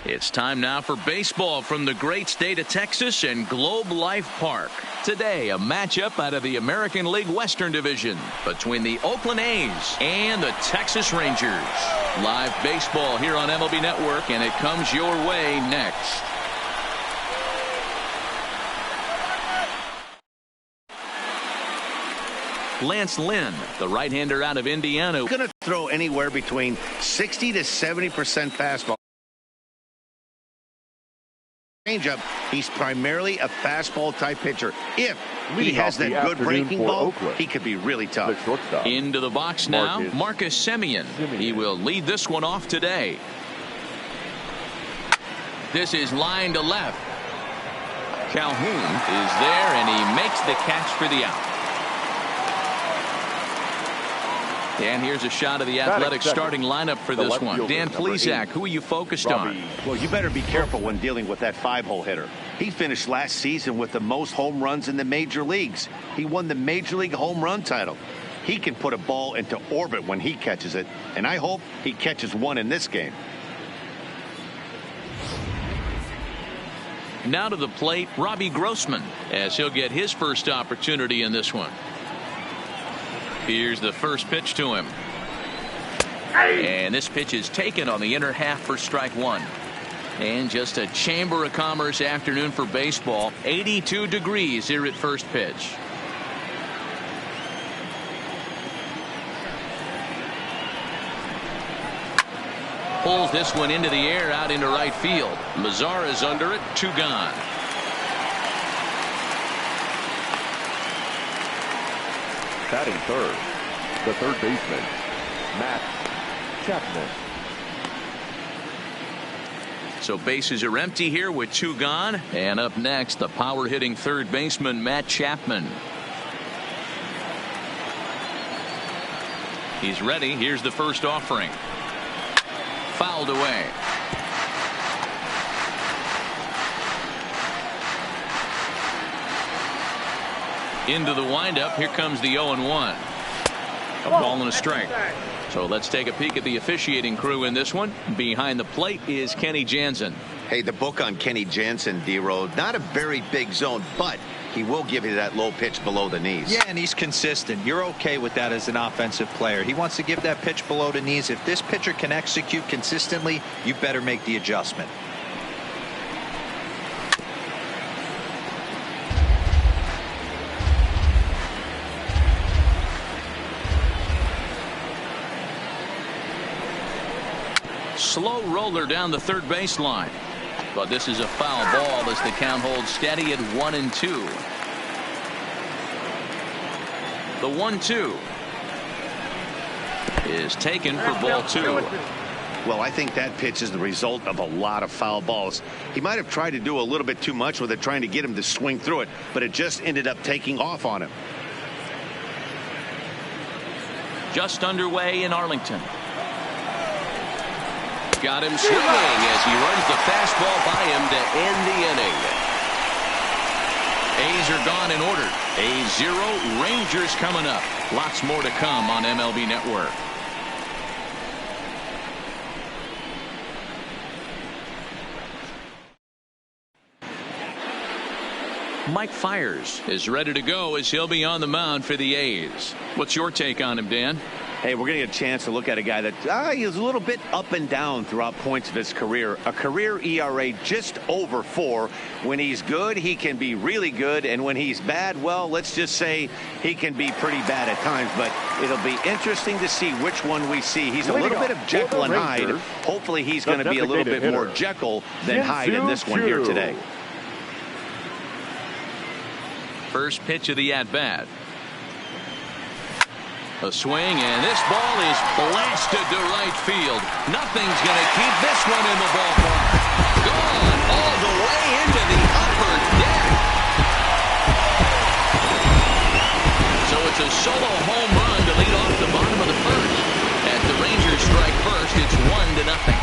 It's time now for baseball from the great state of Texas and Globe Life Park. Today, a matchup out of the American League Western Division between the Oakland A's and the Texas Rangers. Live baseball here on MLB Network, and it comes your way next. Lance Lynn, the right-hander out of Indiana, going to throw anywhere between 60 to 70% fastball. Changeup. He's primarily a fastball type pitcher. If he has that good breaking ball, Oakland, he could be really tough. Into the box now, Marcus Semien. He will lead this one off today. This is line to left. Calhoun is there, and he makes the catch for the out. And here's a shot of the Athletics starting lineup for this one. Dan Plesac, who are you focused on? Well, you better be careful when dealing with that 5-hole hitter. He finished last season with the most home runs in the major leagues. He won the Major League home run title. He can put a ball into orbit when he catches it, and I hope he catches one in this game. Now to the plate, Robbie Grossman, as he'll get his first opportunity in this one. Here's the first pitch to him. And this pitch is taken on the inner half for strike one. And just a Chamber of Commerce afternoon for baseball. 82 degrees here at first pitch. Pulls this one into the air out into right field. Mazara's under it. 2 gone. Batting third, the third baseman, Matt Chapman. So bases are empty here with 2 gone. And up next, the power hitting third baseman, Matt Chapman. He's ready. Here's the first offering. Fouled away. Into the windup. Here comes the 0-1. A ball and a strike. So let's take a peek at the officiating crew in this one. Behind the plate is Kenny Jansen. Hey, the book on Kenny Jansen, D-Road, not a very big zone, but he will give you that low pitch below the knees. Yeah, and he's consistent. You're okay with that as an offensive player. He wants to give that pitch below the knees. If this pitcher can execute consistently, you better make the adjustment. Slow roller down the third baseline. But this is a foul ball as the count holds steady at 1-2. The 1-2 is taken for ball 2. Well, I think that pitch is the result of a lot of foul balls. He might have tried to do a little bit too much with it, trying to get him to swing through it, but it just ended up taking off on him. Just underway in Arlington. Got him swinging as he runs the fastball by him to end the inning. A's are gone in order. A's 0, Rangers coming up. Lots more to come on MLB Network. Mike Fiers is ready to go as he'll be on the mound for the A's. What's your take on him, Dan? Hey, we're going to get a chance to look at a guy that is a little bit up and down throughout points of his career. A career ERA just over 4. When he's good, he can be really good. And when he's bad, well, let's just say he can be pretty bad at times. But it'll be interesting to see which one we see. He's a little bit of Jekyll and Hyde. Hopefully he's going to be a little bit more Jekyll than Hyde in this one here today. First pitch of the at-bat. A swing, and this ball is blasted to right field. Nothing's going to keep this one in the ballpark. Gone all the way into the upper deck. So it's a solo home run to lead off the bottom of the first. As the Rangers strike first, it's 1-0.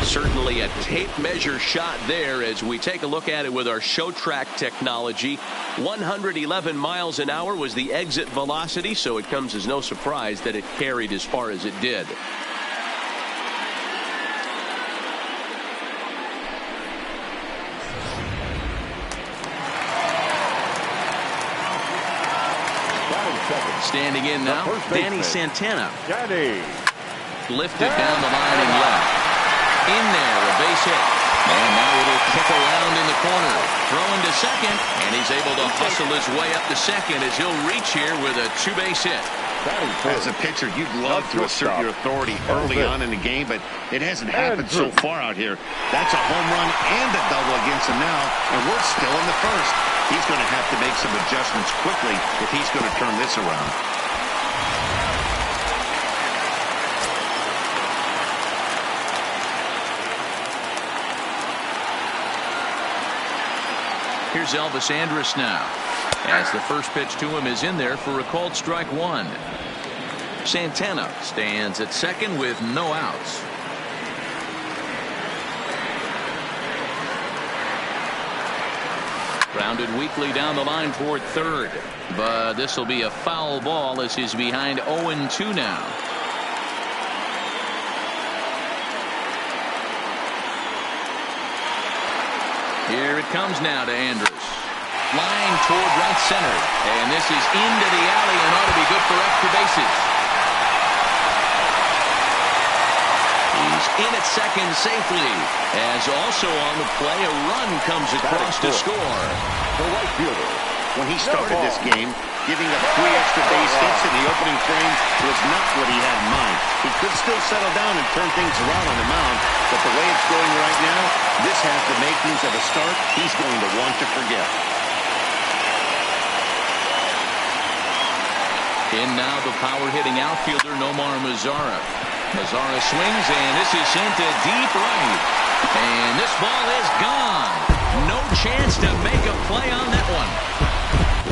Certainly a tape measure shot there as we take a look at it with our show track technology. 111 miles an hour was the exit velocity, so it comes as no surprise that it carried as far as it did. Standing in now, Danny Santana. Lifted down the line and left. In there, a base hit. And now it'll kick around in the corner. Throwing to second, and he's able to hustle his way up to second as he'll reach here with a two-base hit. As a pitcher, you'd love to assert your authority early on in the game, but it hasn't happened so far out here. That's a home run and a double against him now, and we're still in the first. He's going to have to make some adjustments quickly if he's going to turn this around. Here's Elvis Andrus now, as the first pitch to him is in there for a called strike one. Santana stands at second with no outs. Grounded weakly down the line toward third, but this will be a foul ball as he's behind 0-2 now. Here it comes now to Andrus. Line toward right center. And this is into the alley and ought to be good for extra bases. He's in at second safely. As also on the play, a run comes across to score. The right fielder. When he started this game, giving up 3 extra base hits in the opening frame was not what he had in mind. He could still settle down and turn things around on the mound, but the way it's going right now, this has the makings of a start he's going to want to forget. In now the power-hitting outfielder Nomar Mazara. Mazara swings, and this is sent to deep right. And this ball is gone. No chance to make a play on that one,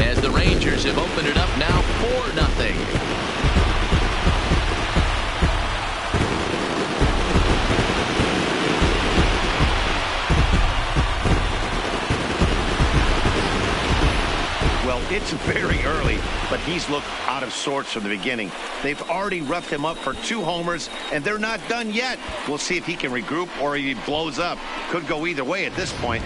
as the Rangers have opened it up now 4-0. Well, it's very early, but he's looked out of sorts from the beginning. They've already roughed him up for 2 homers, and they're not done yet. We'll see if he can regroup or he blows up. Could go either way at this point.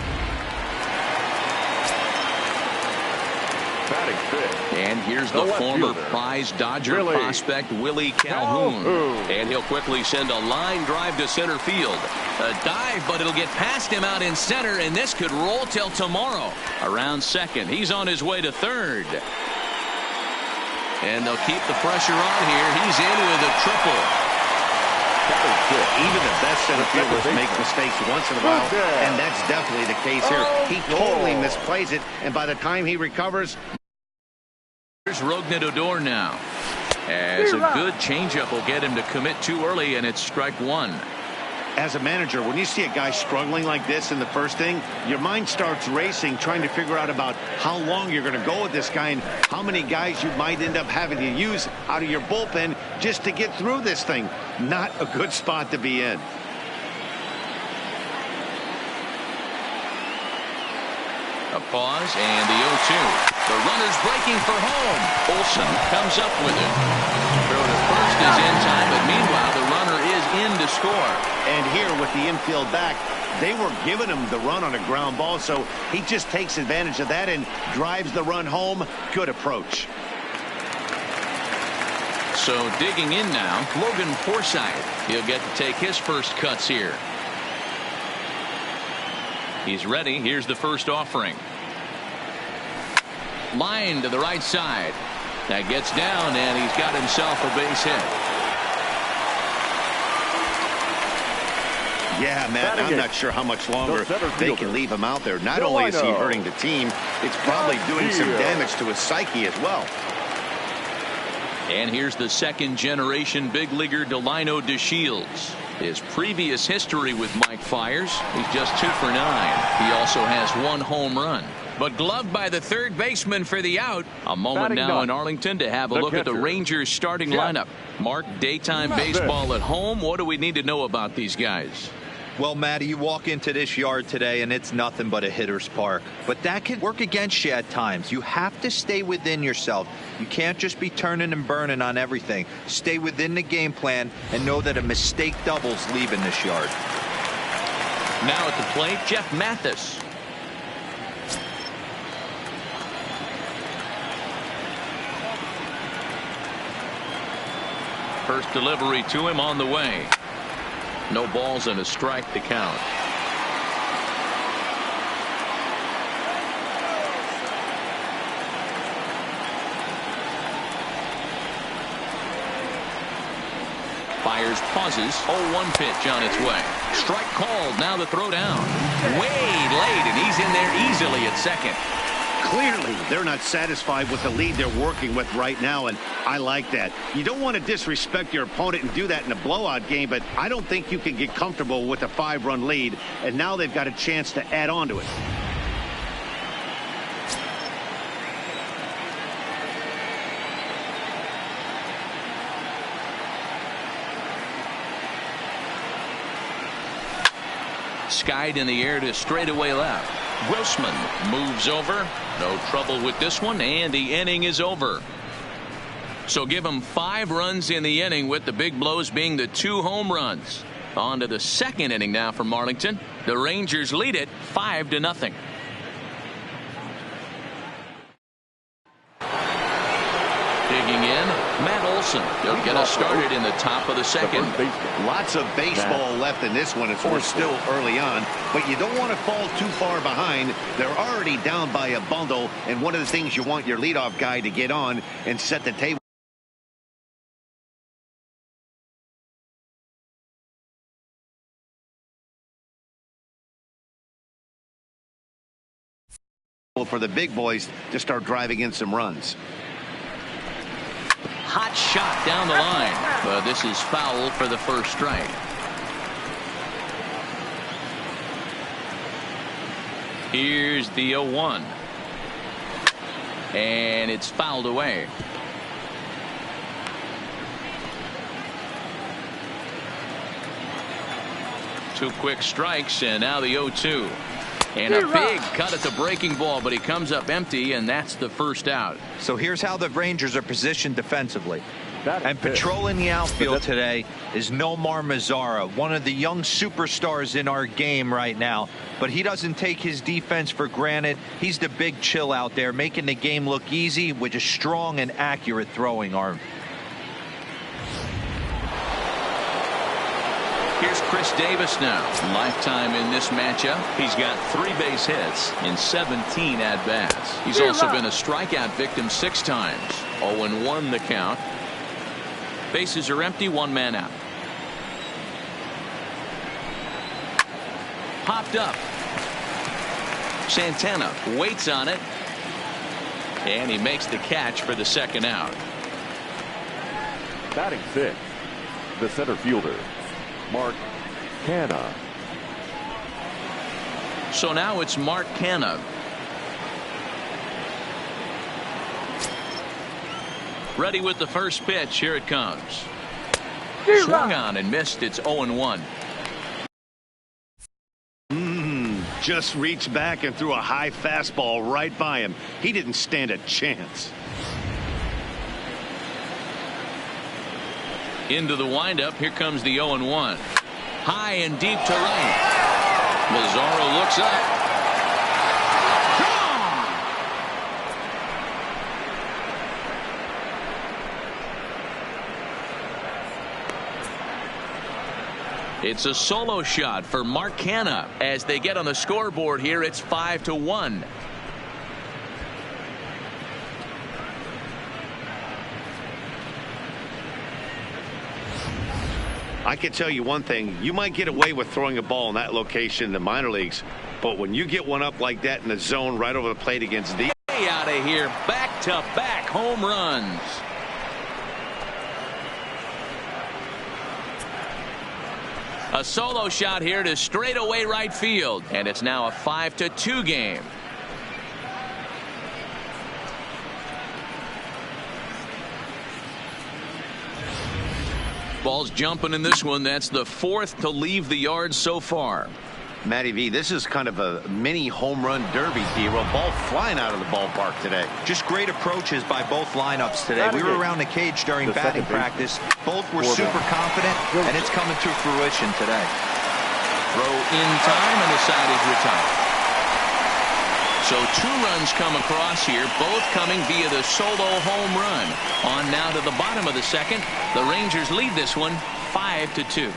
And here's the former prize Dodger prospect Willie Calhoun. And he'll quickly send a line drive to center field. A dive, but it'll get past him out in center, and this could roll till tomorrow. Around second, he's on his way to third. And they'll keep the pressure on here. He's in with a triple. Even the best center fielders make mistakes once in a while, and that's definitely the case here. He totally misplays it, and by the time he recovers... Here's Rougned Odor now, as a good changeup will get him to commit too early, and it's strike one. As a manager, when you see a guy struggling like this in the first inning, your mind starts racing, trying to figure out about how long you're going to go with this guy and how many guys you might end up having to use out of your bullpen just to get through this thing. Not a good spot to be in. A pause and the 0-2. The runner's breaking for home. Olsen comes up with it. Throw to first is in time, but meanwhile the runner is in to score. And here with the infield back, they were giving him the run on a ground ball, so he just takes advantage of that and drives the run home. Good approach. So digging in now, Logan Forsythe. He'll get to take his first cuts here. He's ready. Here's the first offering. Line to the right side. That gets down, and he's got himself a base hit. Yeah, Matt, I'm not sure how much longer they can leave him out there. Not only is he hurting the team, it's probably doing some damage to his psyche as well. And here's the second-generation big leaguer Delino DeShields. His previous history with Mike Fiers, he's just 2 for 9. He also has 1 home run. But gloved by the third baseman for the out. A moment now in Arlington to have a look at the Rangers starting lineup. Mark, daytime baseball at home. What do we need to know about these guys? Well, Matty, you walk into this yard today and it's nothing but a hitter's park. But that can work against you at times. You have to stay within yourself. You can't just be turning and burning on everything. Stay within the game plan and know that a mistake doubles leaving this yard. Now at the plate, Jeff Mathis. First delivery to him on the way. No balls and a strike to count. Fires, pauses, 0-1 pitch on its way. Strike called, now the throw down. Way late, and he's in there easily at second. Clearly, they're not satisfied with the lead they're working with right now, and I like that. You don't want to disrespect your opponent and do that in a blowout game, but I don't think you can get comfortable with a 5-run lead, and now they've got a chance to add on to it. Skied in the air to straightaway left. Grossman moves over. No trouble with this one, and the inning is over. So give him 5 runs in the inning, with the big blows being the 2 home runs. On to the second inning now for Marlington. The Rangers lead it 5-0. Digging in, Matt Olson. He'll get us started in the top of the second. Lots of baseball left in this one as we're still early on, but you don't want to fall too far behind. They're already down by a bundle, and one of the things you want your leadoff guy to get on and set the table for the big boys to start driving in some runs. Hot shot down the line, but this is foul for the first strike. Here's the 0-1, and it's fouled away. Two quick strikes, and now the 0-2. And a big cut at the breaking ball, but he comes up empty, and that's the first out. So here's how the Rangers are positioned defensively. And patrolling the outfield today is Nomar Mazara, one of the young superstars in our game right now. But he doesn't take his defense for granted. He's the big chill out there, making the game look easy with a strong and accurate throwing arm. Here's Chris Davis now. Lifetime in this matchup. He's got 3 base hits in 17 at-bats. He's also been a strikeout victim 6 times. 0-1 the count. Bases are empty, 1 man out. Popped up. Santana waits on it, and he makes the catch for the second out. Batting 6th, the center fielder, Mark Canha. So now it's Mark Canha. Ready with the first pitch. Here it comes. Swung on and missed. It's 0-1. Just reached back and threw a high fastball right by him. He didn't stand a chance. Into the windup. Here comes the 0-1. High and deep to right. Lazaro looks up. It's a solo shot for Mark Canha. As they get on the scoreboard here, it's 5-1. I can tell you one thing. You might get away with throwing a ball in that location in the minor leagues, but when you get one up like that in the zone right over the plate against the way out of here, back-to-back home runs. A solo shot here to straightaway right field, and it's now a 5-2 game. Ball's jumping in this one. That's the 4th to leave the yard so far. Matty V, this is kind of a mini home run derby, D-Roll. Ball flying out of the ballpark today. Just great approaches by both lineups today. We were around the cage during batting practice. Both were super confident, and it's coming to fruition today. Throw in time, and the side is retired. So 2 runs come across here, both coming via the solo home run. On now to the bottom of the 2nd. The Rangers lead this one 5-2.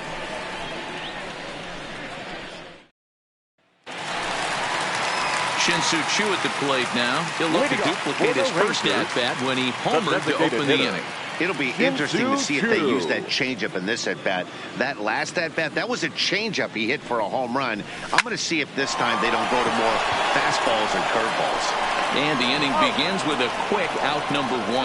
Shin-Soo Choo at the plate now. He'll look to duplicate his first at-bat when he homered to open the inning. It'll be interesting to see if they use that changeup in this at-bat. That last at-bat, that was a changeup he hit for a home run. I'm going to see if this time they don't go to more fastballs and curveballs. And the inning begins with a quick out number 1.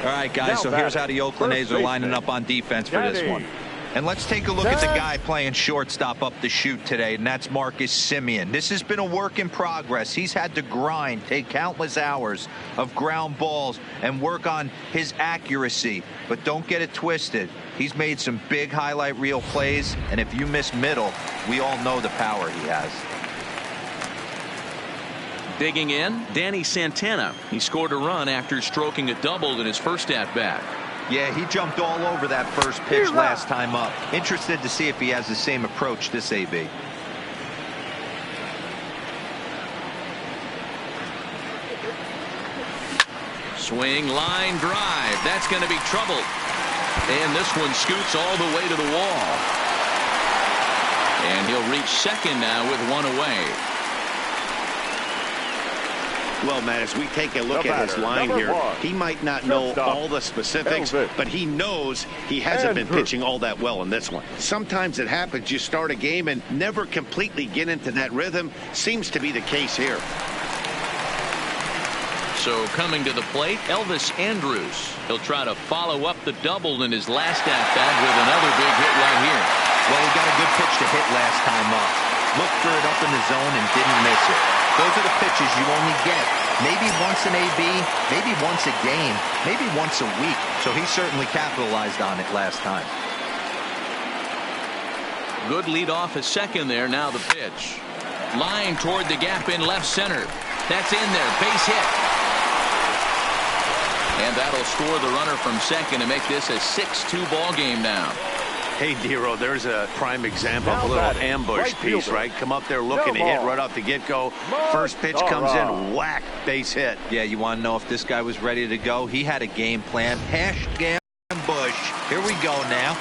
All right, guys, so here's how the Oakland A's are lining up on defense for this one. And let's take a look at the guy playing shortstop up the chute today, and that's Marcus Semien. This has been a work in progress. He's had to grind, take countless hours of ground balls, and work on his accuracy. But don't get it twisted. He's made some big highlight reel plays, and if you miss middle, we all know the power he has. Digging in, Danny Santana. He scored a run after stroking a double in his first at-bat. Yeah, he jumped all over that first pitch last time up. Interested to see if he has the same approach this AB. Swing, line drive. That's going to be trouble. And this one scoots all the way to the wall. And he'll reach 2nd now with 1 away. Well, Matt, as we take a look at his line here, he might not know all the specifics, but he knows he hasn't been pitching all that well in this one. Sometimes it happens. You start a game and never completely get into that rhythm. Seems to be the case here. So coming to the plate, Elvis Andrus. He'll try to follow up the double in his last at-bat with another big hit right here. Well, he got a good pitch to hit last time up. Looked for it up in the zone and didn't miss it. Those are the pitches you only get maybe once an AB, maybe once a game, maybe once a week. So he certainly capitalized on it last time. Good lead off at 2nd there. Now the pitch. Line toward the gap in left center. That's in there. Base hit. And that'll score the runner from 2nd to make this a 6-2 ball game now. Hey, Dero, there's a prime example of a little ambush piece, right? Come up there looking to hit right off the get-go. First pitch comes in, whack, base hit. Yeah, you want to know if this guy was ready to go? He had a game plan. Ambush. Here we go now.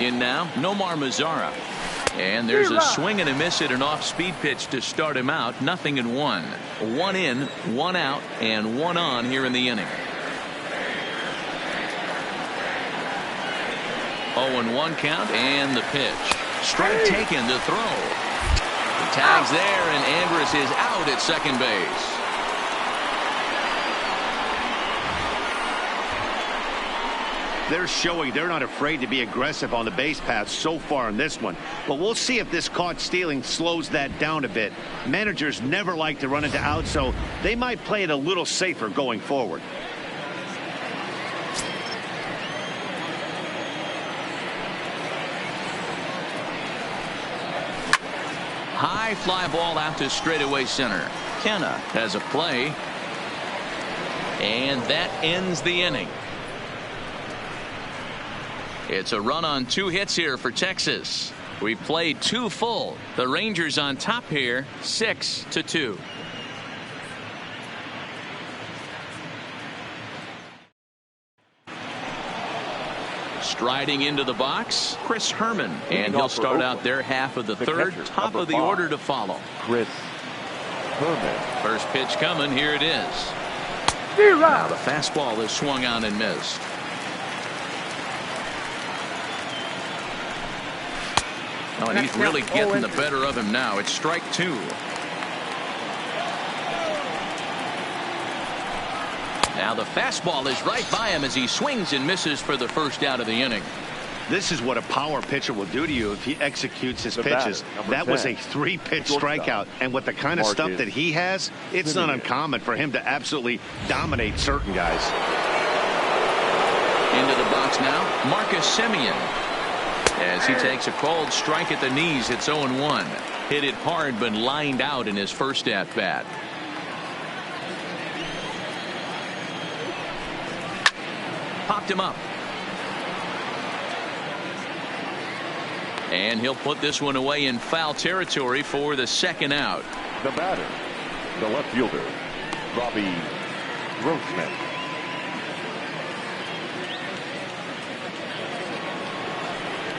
In now, Nomar Mazara. And there's a swing and a miss at an off-speed pitch to start him out. 0-1. 1 in, 1 out, and 1 on here in the inning. 0-1 count, and the pitch. Strike taken to throw. The tag's there, and Andrus is out at 2nd base. They're showing they're not afraid to be aggressive on the base path so far in this one. But we'll see if this caught stealing slows that down a bit. Managers never like to run into out, so they might play it a little safer going forward. High fly ball out to straightaway center. Kenna has a play. And that ends the inning. It's a run on 2 hits here for Texas. We played 2 full. The Rangers on top here, 6-2. Striding into the box, Chris Herman. And he'll start out their half of the 3rd. Top of the order to follow. Chris Herman. First pitch coming. Here it is. Now the fastball is swung on and missed. Oh, and he's really getting the better of him now. It's strike 2. Now the fastball is right by him as he swings and misses for the first out of the inning. This is what a power pitcher will do to you if he executes his pitches. That was a 3-pitch strikeout. And with the kind of stuff that he has, it's not uncommon for him to absolutely dominate certain guys. Into the box now, Marcus Semien. As he takes a cold strike at the knees, it's 0-1. Hit it hard, but lined out in his first at-bat. Popped him up. And he'll put this one away in foul territory for the second out. The batter, the left fielder, Robbie Grossman.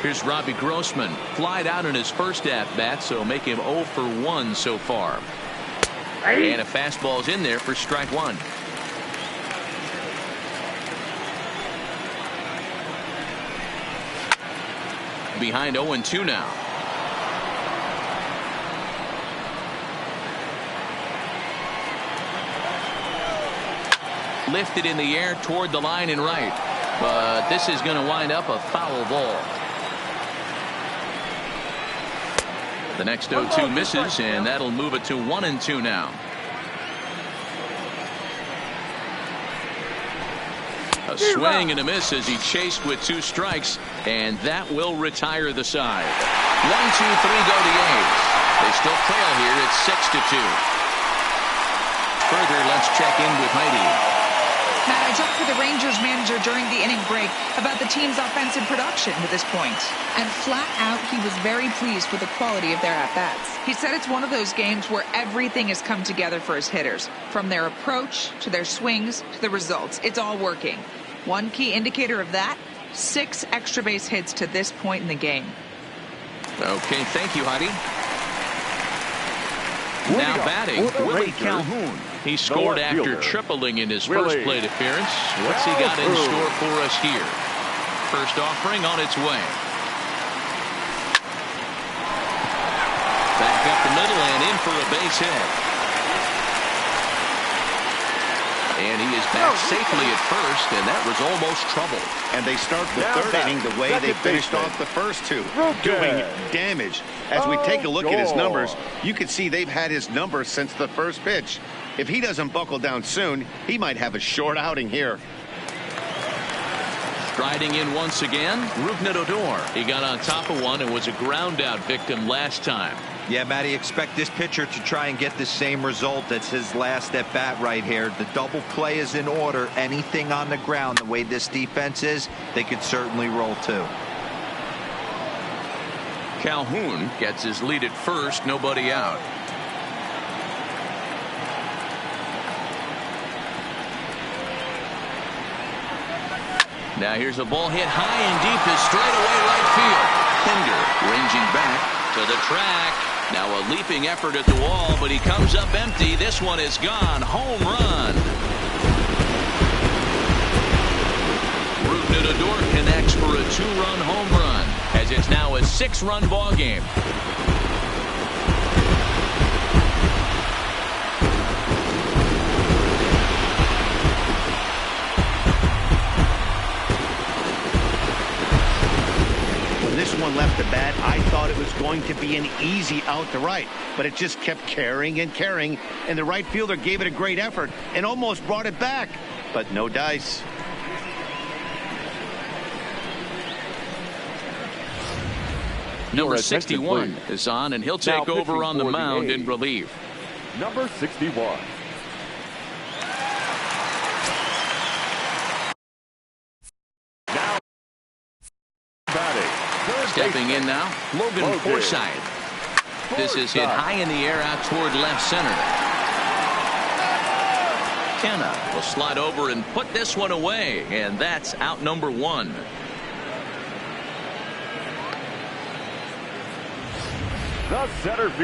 Here's Robbie Grossman. Flied out in his first at-bat, so make him 0 for 1 so far. And a fastball's in there for strike one. Behind 0-2 now. Lifted in the air toward the line and right. But this is going to wind up a foul ball. The next 0-2 misses, and that'll move it to 1-2 now. A swing and a miss as he chased with 2 strikes, and that will retire the side. 1-2-3 go the A's. They still trail here at 6-2. Further, let's check in with Heidi. Matt, I talked with the Rangers manager during the inning break about the team's offensive production to this point. And flat out, he was very pleased with the quality of their at-bats. He said it's one of those games where everything has come together for his hitters. From their approach, to their swings, to the results. It's all working. One key indicator of that, 6 extra base hits to this point in the game. Okay, thank you, Heidi. Now batting, Willie Calhoun. He scored after tripling in his first plate appearance. What's he got in store for us here? First offering on its way. Back up the middle and in for a base hit. And he is back safely at first, and that was almost trouble. And they start the third inning the way they finished off the first 2, doing damage. As we take a look at his numbers, you can see they've had his numbers since the first pitch. If he doesn't buckle down soon, he might have a short outing here. Striding in once again, Rougned Odor. He got on top of one and was a ground out victim last time. Yeah, Matty, expect this pitcher to try and get the same result. That's his last at bat right here. The double play is in order. Anything on the ground, the way this defense is, they could certainly roll too. Calhoun gets his lead at first, nobody out. Now here's a ball hit high and deep to straightaway right field. Pinder ranging back to the track. Now a leaping effort at the wall, but he comes up empty. This one is gone. Home run. Rougned Odor connects for a 2-run home run, as it's now a 6-run ball game. This one left the bat, I thought it was going to be an easy out to right, but it just kept carrying and carrying, and the right fielder gave it a great effort and almost brought it back, but no dice. Number 61 is on, and he'll take over on the mound in relief. Number 61. Stepping in now, Logan Forsythe. This is hit high in the air out toward left center. Kenna will slide over and put this one away, and that's out number 1.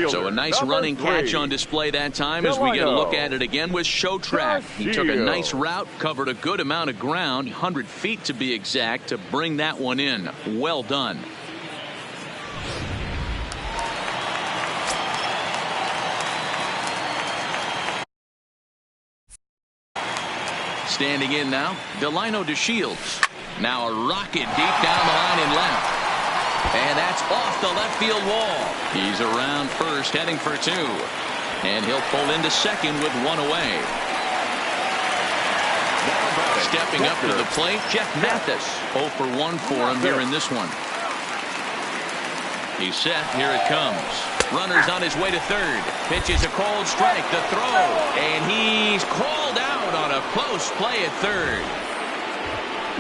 So a nice running catch on display that time as we get a look at it again with Show Track. He took a nice route, covered a good amount of ground, 100 feet to be exact, to bring that one in. Well done. Standing in now, Delino DeShields. Now a rocket deep down the line and left. And that's off the left field wall. He's around first, heading for 2. And he'll pull into second with 1 away. Stepping up to the plate, Jeff Mathis. 0 for 1 for him here in this one. He's set. Here it comes. Runner's on his way to third. Pitch is a cold strike. The throw. And he's called out on a close play at third.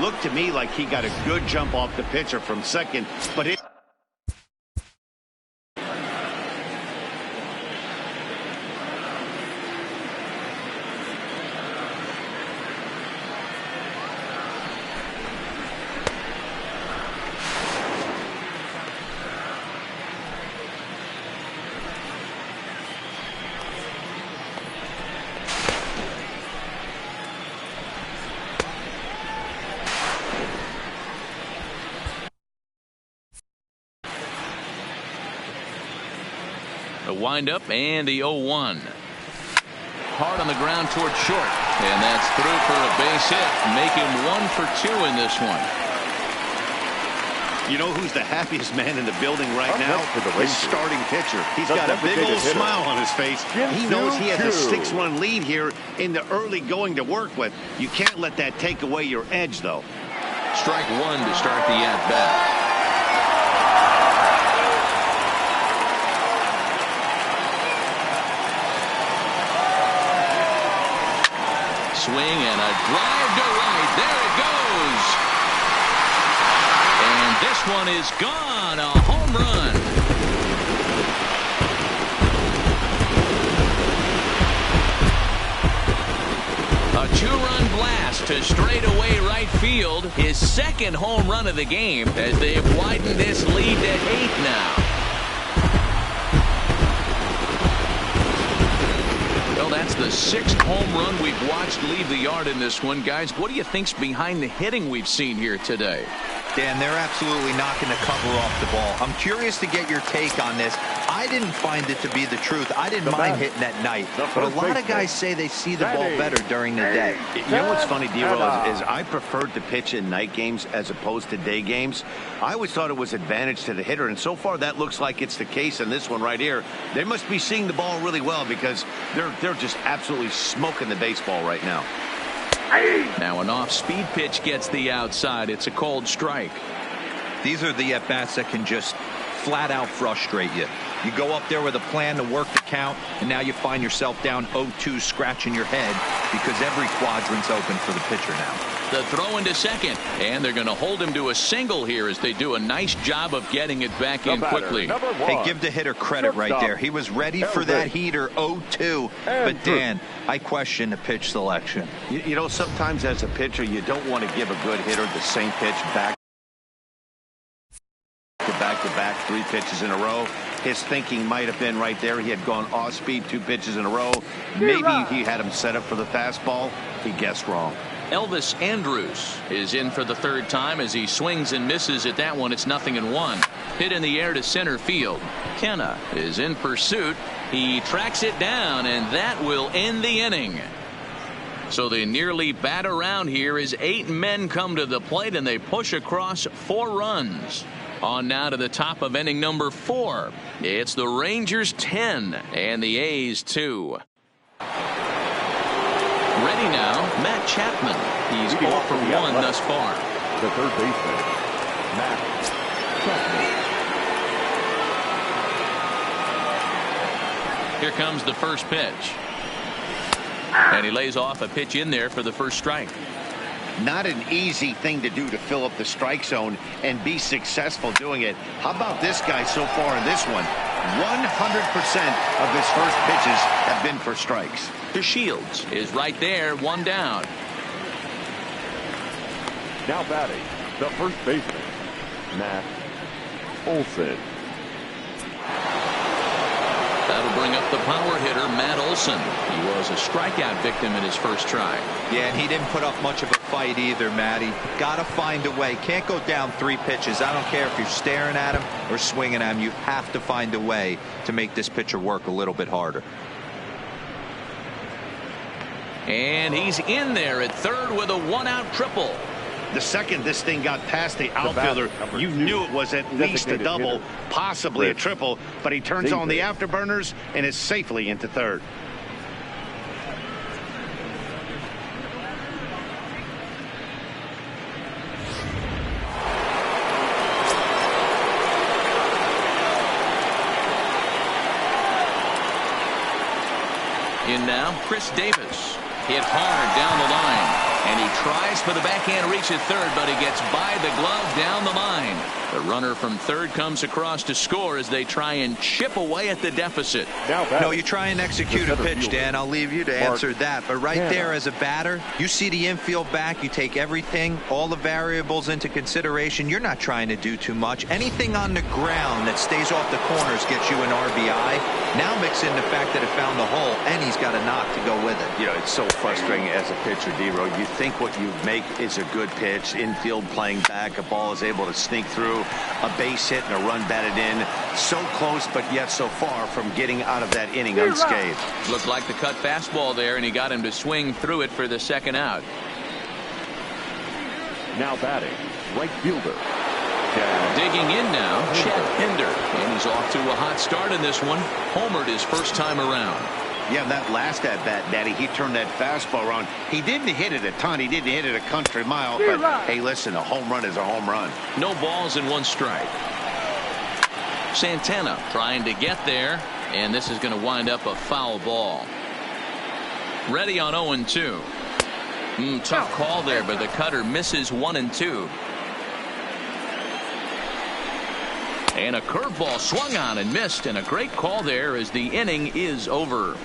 Looked to me like he got a good jump off the pitcher from second, but it The windup and the 0-1. Hard on the ground toward short. And that's through for a base hit. Make him 1 for 2 in this one. You know who's the happiest man in the building right now? His starting pitcher. He's got a big old smile on his face. He knows he has a 6-run lead here in the early going to work with. You can't let that take away your edge, though. Strike 1 to start the at-bat. Swing and a drive to right. There it goes. And this one is gone. A home run. A 2-run blast to straightaway right field. His second home run of the game as they've widened this lead to 8 now. That's the 6th home run we've watched leave the yard in this one. Guys, what do you think's behind the hitting we've seen here today? Dan, they're absolutely knocking the cover off the ball. I'm curious to get your take on this. I didn't find it to be the truth. I didn't mind hitting at night. But a lot of guys say they see the ball better during the day. You know what's funny, D-Roll, is I preferred to pitch in night games as opposed to day games. I always thought it was advantage to the hitter, and so far that looks like it's the case in this one right here. They must be seeing the ball really well because they're just absolutely smoking the baseball right now. Now an off-speed pitch gets the outside. It's a cold strike. These are the at-bats that can just flat out frustrate you. You go up there with a plan to work the count, and now you find yourself down 0-2 scratching your head because every quadrant's open for the pitcher now. The throw into second, and they're going to hold him to a single here as they do a nice job of getting it back in quickly. Hey, give the hitter credit right there. He was ready for that heater 0-2. But, Dan, I question the pitch selection. You know, sometimes as a pitcher, you don't want to give a good hitter the same pitch back to back, 3 pitches in a row. His thinking might have been right there. He had gone off speed 2 pitches in a row. Maybe he had him set up for the fastball. He guessed wrong. Elvis Andrus is in for the 3rd time as he swings and misses at that one. It's 0-1. Hit in the air to center field. Kenna is in pursuit. He tracks it down, and that will end the inning. So they nearly bat around here as 8 men come to the plate, and they push across 4 runs. On now to the top of inning number 4. It's the Rangers 10 and the A's 2. Ready now, Matt Chapman. He's 0 for 1 thus far. The third baseman, Matt Chapman. Here comes the first pitch. And he lays off a pitch in there for the first strike. Not an easy thing to do to fill up the strike zone and be successful doing it. How about this guy so far in this one? 100% of his first pitches have been for strikes. The Shields is right there, 1 down. Now batting, the first baseman, Matt Olson. That'll bring up the power hitter, Matt Olson. He was a strikeout victim in his first try. Yeah, and he didn't put up much of a fight either, Matty. Got to find a way. Can't go down 3 pitches. I don't care if you're staring at him or swinging at him. You have to find a way to make this pitcher work a little bit harder. And he's in there at third with a 1-out triple. The second this thing got past the outfielder, you knew it was at least a double, possibly a triple, but he turns on the afterburners and is safely into third. In now, Chris Davis. Hit hard down the line. And he tries for the backhand reach at third, but he gets by the glove down the line. The runner from third comes across to score as they try and chip away at the deficit. No, you try and execute a pitch, Dan. I'll leave you to answer that. But right there as a batter, you see the infield back. You take everything, all the variables into consideration. You're not trying to do too much. Anything on the ground that stays off the corners gets you an RBI. Now mix in the fact that it found the hole, and he's got a knock to go with it. You know, it's so frustrating as a pitcher, D-Row. You think what you make is a good pitch. Infield playing back. A ball is able to sneak through. A base hit and a run batted in. So close, but yet so far from getting out of that inning unscathed. Looked like the cut fastball there, and he got him to swing through it for the second out. Now batting, right fielder. Digging in now, Chet Hinder. And he's off to a hot start in this one. Homered his first time around. Yeah, that last at-bat, Daddy, he turned that fastball around. He didn't hit it a ton. He didn't hit it a country mile. But, hey, listen, a home run is a home run. No balls and one strike. Santana trying to get there. And this is going to wind up a foul ball. Ready on 0-2. Tough call there, but the cutter misses 1-2. And a curveball swung on and missed, and a great call there as the inning is over.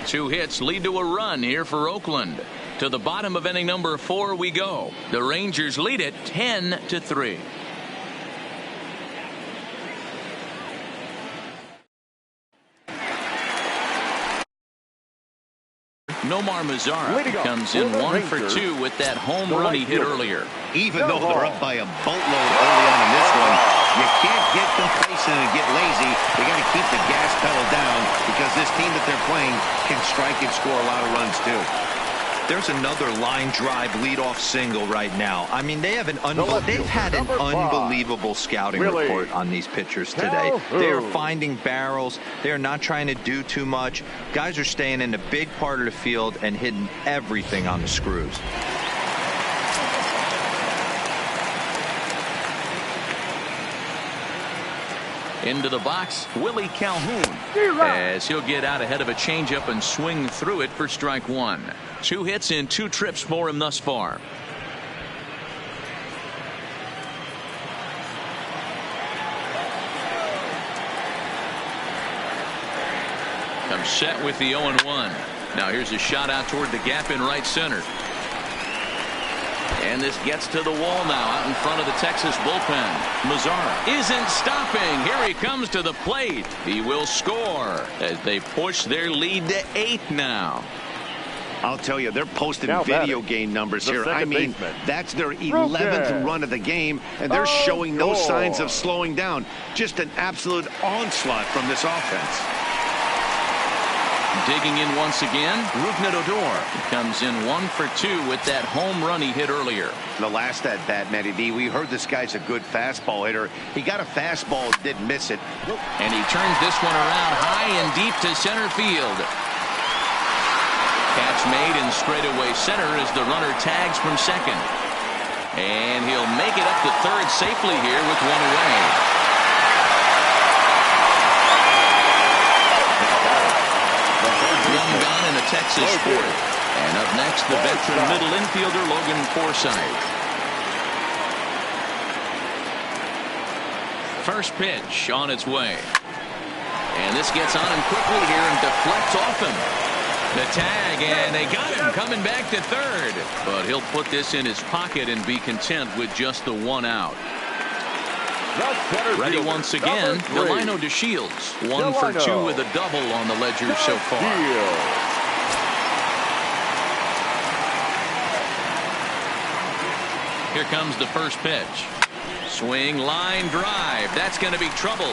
2 hits lead to a run here for Oakland. To the bottom of inning number 4 we go. The Rangers lead it 10-3. Nomar Mazara comes in 1 for 2 with that home run he hit earlier. Even though they're up by a boatload early on in this one, you can't get complacent and get lazy. You got to keep the gas pedal down because this team that they're playing can strike and score a lot of runs too. There's another line drive leadoff single right now. I mean, they've had an unbelievable scouting report on these pitchers today. They're finding barrels. They're not trying to do too much. Guys are staying in the big part of the field and hitting everything on the screws. Into the box, Willie Calhoun, as he'll get out ahead of a changeup and swing through it for strike 1. 2 hits in 2 trips for him thus far. Comes set with the 0-1. Now here's a shot out toward the gap in right center. And this gets to the wall now out in front of the Texas bullpen. Mazara isn't stopping. Here he comes to the plate. He will score as they push their lead to 8 now. I'll tell you, they're posting video game numbers here. I mean, that's their 11th run of the game, and they're showing no signs of slowing down. Just an absolute onslaught from this offense. Digging in once again, Rougned Odor comes in 1 for 2 with that home run he hit earlier. The last at bat, Matty D, we heard this guy's a good fastball hitter. He got a fastball, didn't miss it. And he turns this one around high and deep to center field. Catch made in straightaway center as the runner tags from second. And he'll make it up to third safely here with 1 away. One gone in a Texas fourth. And up next, the veteran middle infielder Logan Forsythe. First pitch on its way. And this gets on him quickly here and deflects off him. The tag, and they got him coming back to third. But he'll put this in his pocket and be content with just the 1 out. Ready once again, Delino DeShields. 1 for 2 with a double on the ledger so far. Here comes the first pitch. Swing, line drive. That's going to be trouble.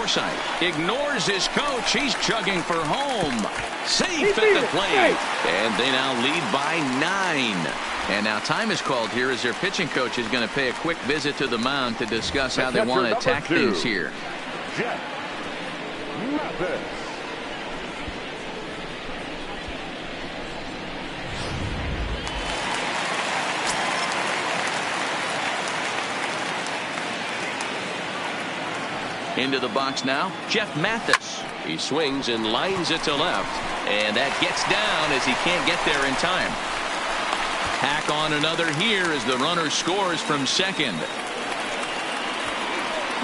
foresight. Ignores his coach. He's chugging for home. Safe at the plate. And they now lead by 9. And now time is called here as their pitching coach is going to pay a quick visit to the mound to discuss how they want to attack things here. Jeff Mathis. Into the box now, Jeff Mathis. He swings and lines it to left. And that gets down as he can't get there in time. Tack on another here as the runner scores from second.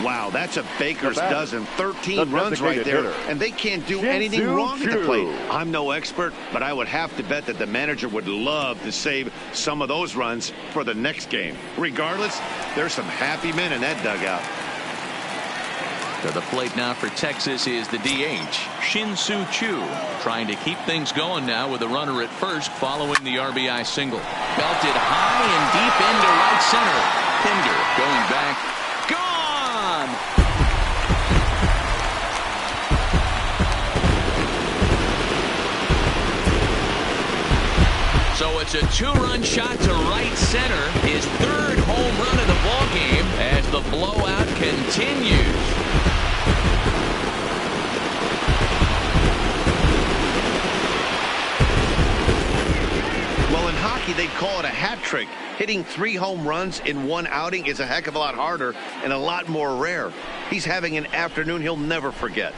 Wow, that's a baker's dozen. 13 runs right there, and they can't do anything wrong at the plate. I'm no expert, but I would have to bet that the manager would love to save some of those runs for the next game. Regardless, there's some happy men in that dugout. To the plate now for Texas is the DH, Shin-Soo Choo, trying to keep things going now with a runner at first following the RBI single. Belted high and deep into right center. Pinder going back. Gone! So it's a 2-run shot to right center. His 3rd home run of the ballgame as the blowout continues. Well, in hockey, they call it a hat trick. Hitting 3 home runs in one outing is a heck of a lot harder and a lot more rare. He's having an afternoon he'll never forget.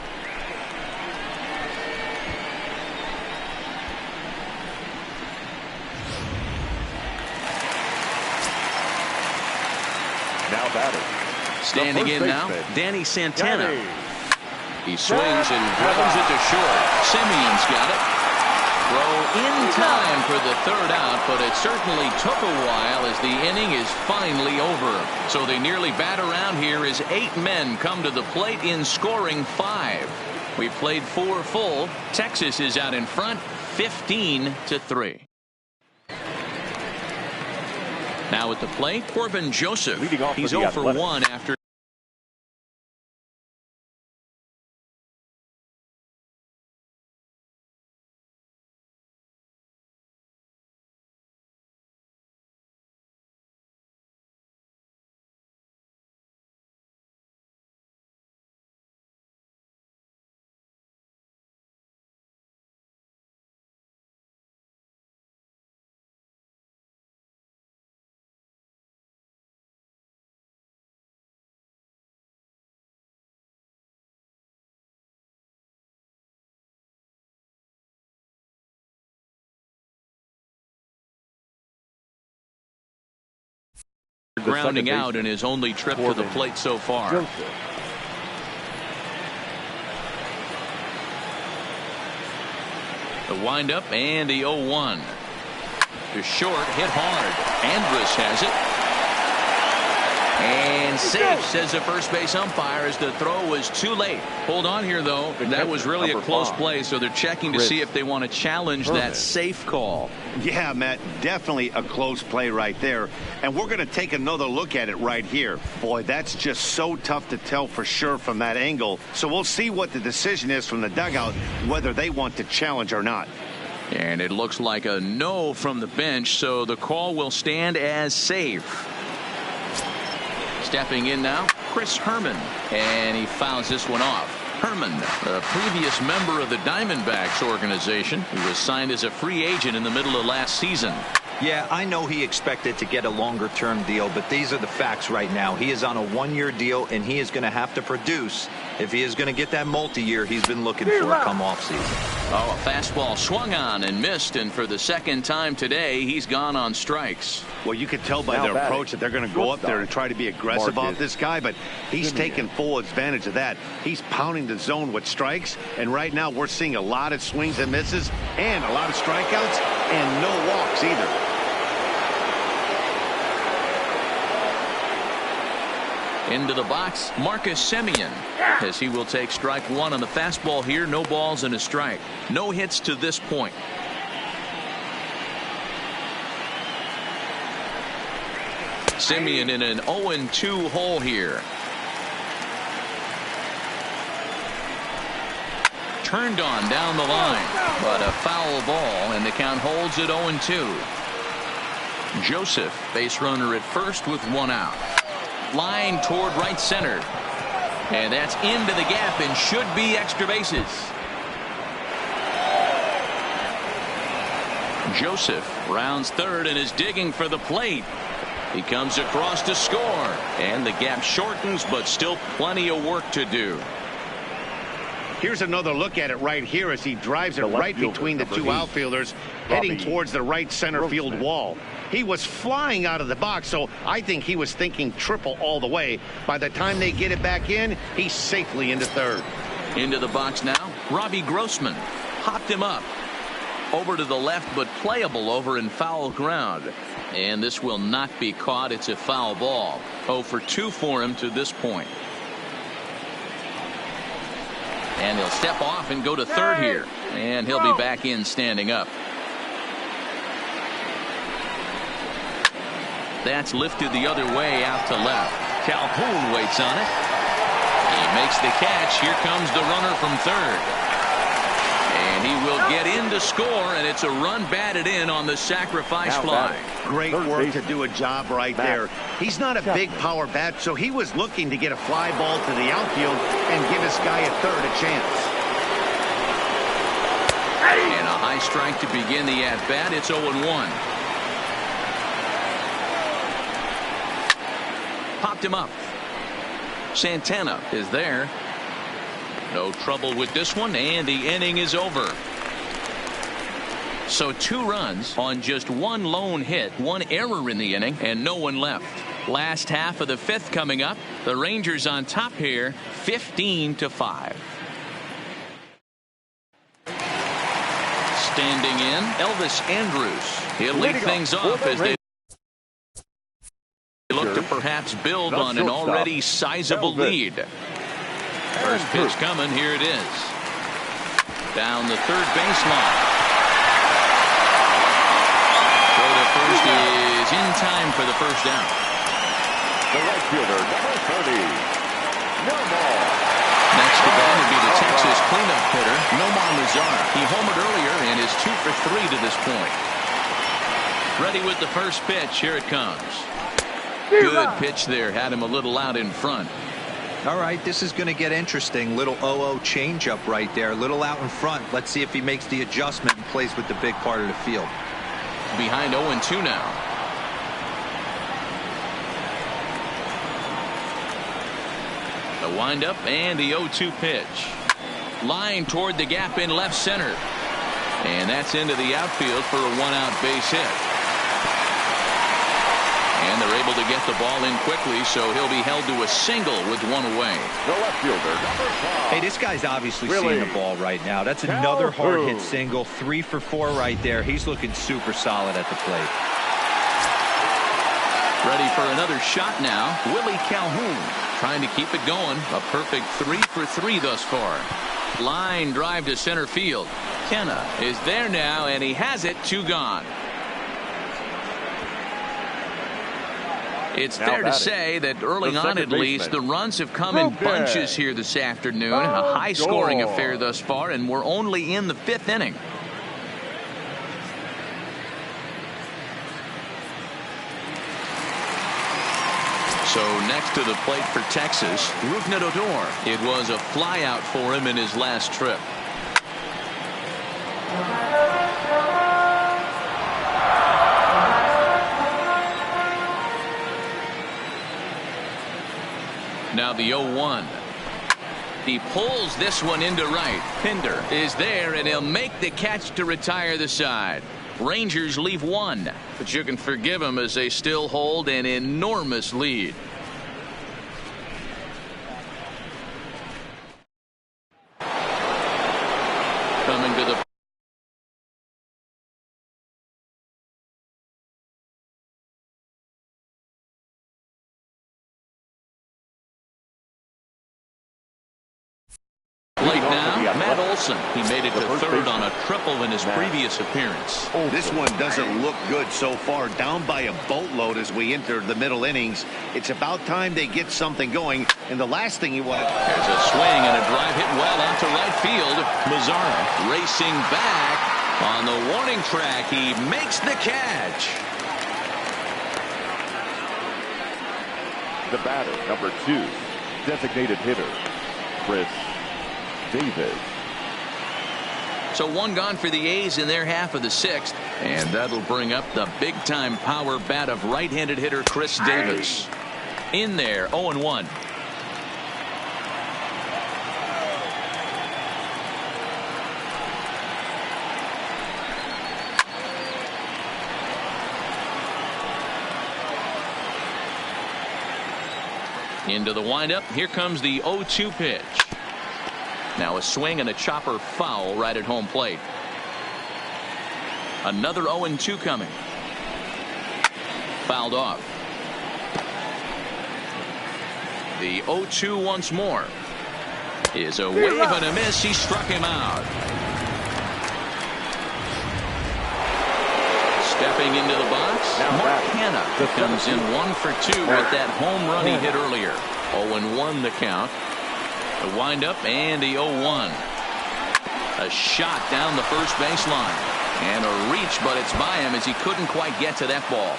Now batting. Standing in now, Danny Santana. He swings and grounds it to short. Simeon's got it. Throw in time for the 3rd out, but it certainly took a while as the inning is finally over. So they nearly bat around here as 8 men come to the plate in scoring 5. We played 4 full. Texas is out in front 15-3. Now at the plate, Corbin Joseph. He's 0 for 1 after. Grounding out in his only trip to the plate so far. The windup and the 0-1. To short, hit hard. Andrus has it. And safe, says the first base umpire, as the throw was too late. Hold on here, though. That was really a close play, so they're checking to see if they want to challenge that safe call. Yeah, Matt, definitely a close play right there. And we're going to take another look at it right here. Boy, that's just so tough to tell for sure from that angle. So we'll see what the decision is from the dugout, whether they want to challenge or not. And it looks like a no from the bench, so the call will stand as safe. Stepping in now, Chris Herman, and he fouls this one off. Herman, a previous member of the Diamondbacks organization, who was signed as a free agent in the middle of last season. Yeah, I know he expected to get a longer-term deal, but these are the facts right now. He is on a 1-year deal, and he is going to have to produce if he is going to get that multi-year he's been looking for come offseason. Oh, a fastball swung on and missed, and for the 2nd time today, he's gone on strikes. Well, you can tell by their approach that they're going to go up there and try to be aggressive off this guy, but he's taking full advantage of that. He's pounding the zone with strikes, and right now we're seeing a lot of swings and misses and a lot of strikeouts and no walks either. Into the box, Marcus Semien, as he will take strike 1 on the fastball here. No balls and a strike. No hits to this point. Semien in an 0-2 hole here. turned on down the line, but a foul ball, and the count holds at 0-2. Joseph, base runner at first with one out. Line toward right center. And that's into the gap and should be extra bases. Joseph rounds third and is digging for the plate. He comes across to score, and the gap shortens, but still plenty of work to do. Here's another look at it right here as he drives it right between the two outfielders, heading towards the right center field wall. He was flying out of the box, so I think he was thinking triple all the way. By the time they get it back in, he's safely into third. Into the box now, Robbie Grossman hopped him up. Over to the left, but playable over in foul ground. And this will not be caught. It's a foul ball. 0 for 2 for him to this point. And he'll step off and go to third here. And he'll be back in standing up. That's lifted the other way out to left. Calhoun waits on it. He makes the catch. Here comes the runner from third. And he will get in to score, and it's a run batted in on the sacrifice fly. Great work to do a job right there. He's not a big power bat, so he was looking to get a fly ball to the outfield and give his guy at third a chance. And a high strike to begin the at-bat. It's 0-1. Popped him up. Santana is there. No trouble with this one, and the inning is over. So 2 runs on just 1 lone hit, 1 error in the inning, and no one left. Last half of the 5th coming up. The Rangers on top here, 15-5. Standing in, Elvis Andrus. He'll lead things off as they look to perhaps build on an already sizable lead. First pitch coming. Here it is. Down the third baseline. Throw to first is in time for the first down. The right fielder, number 30, Nomar. Next to bat would be the Texas cleanup hitter, Nomar Mazara. He homered earlier and is 2 for 3 to this point. Ready with the first pitch. Here it comes. Good pitch there. Had him a little out in front. All right, this is going to get interesting. Little 0-0 changeup right there. Little out in front. Let's see if he makes the adjustment and plays with the big part of the field. Behind 0-2 now. The windup and the 0-2 pitch. Line toward the gap in left center. And that's into the outfield for a 1-out base hit. And they're able to get the ball in quickly, so he'll be held to a single with 1 away. The left fielder, number 5. Hey, this guy's obviously seeing the ball right now. That's another hard hit single. 3 for 4 right there. He's looking super solid at the plate. Ready for another shot now. Willie Calhoun trying to keep it going. A perfect 3 for 3 thus far. Line drive to center field. Kenna is there now, and he has it. 2 gone. It's fair to say that early on, at least, the runs have come in bunches here this afternoon. A high-scoring affair thus far, and we're only in the 5th inning. So next to the plate for Texas, Rougned Odor. It was a flyout for him in his last trip. Now the 0-1. He pulls this one into right. Pinder is there, and he'll make the catch to retire the side. Rangers leave 1, but you can forgive them as they still hold an enormous lead. Coming to the plate now, Matt Olson, he made it to third on a triple in his Matt previous appearance. This one doesn't look good so far. Down by a boatload as we enter the middle innings. It's about time they get something going. And the last thing you want to... There's a swing and a drive hit well out to right field. Mazara racing back on the warning track. He makes the catch. The batter, number 2, designated hitter, Chris Davis. So one gone for the A's in their half of the 6th. And that'll bring up the big-time power bat of right-handed hitter Chris Davis. In there, 0-1. Into the windup. Here comes the 0-2 pitch. Now a swing and a chopper foul right at home plate. Another 0-2 coming. Fouled off. The 0-2 once more. Is a wave and a miss. He struck him out. Stepping into the box, Mark Hanna comes in 1 for 2 with that home run he hit earlier. 0-1 the count. The windup and the 0-1. A shot down the first baseline. And a reach, but it's by him as he couldn't quite get to that ball.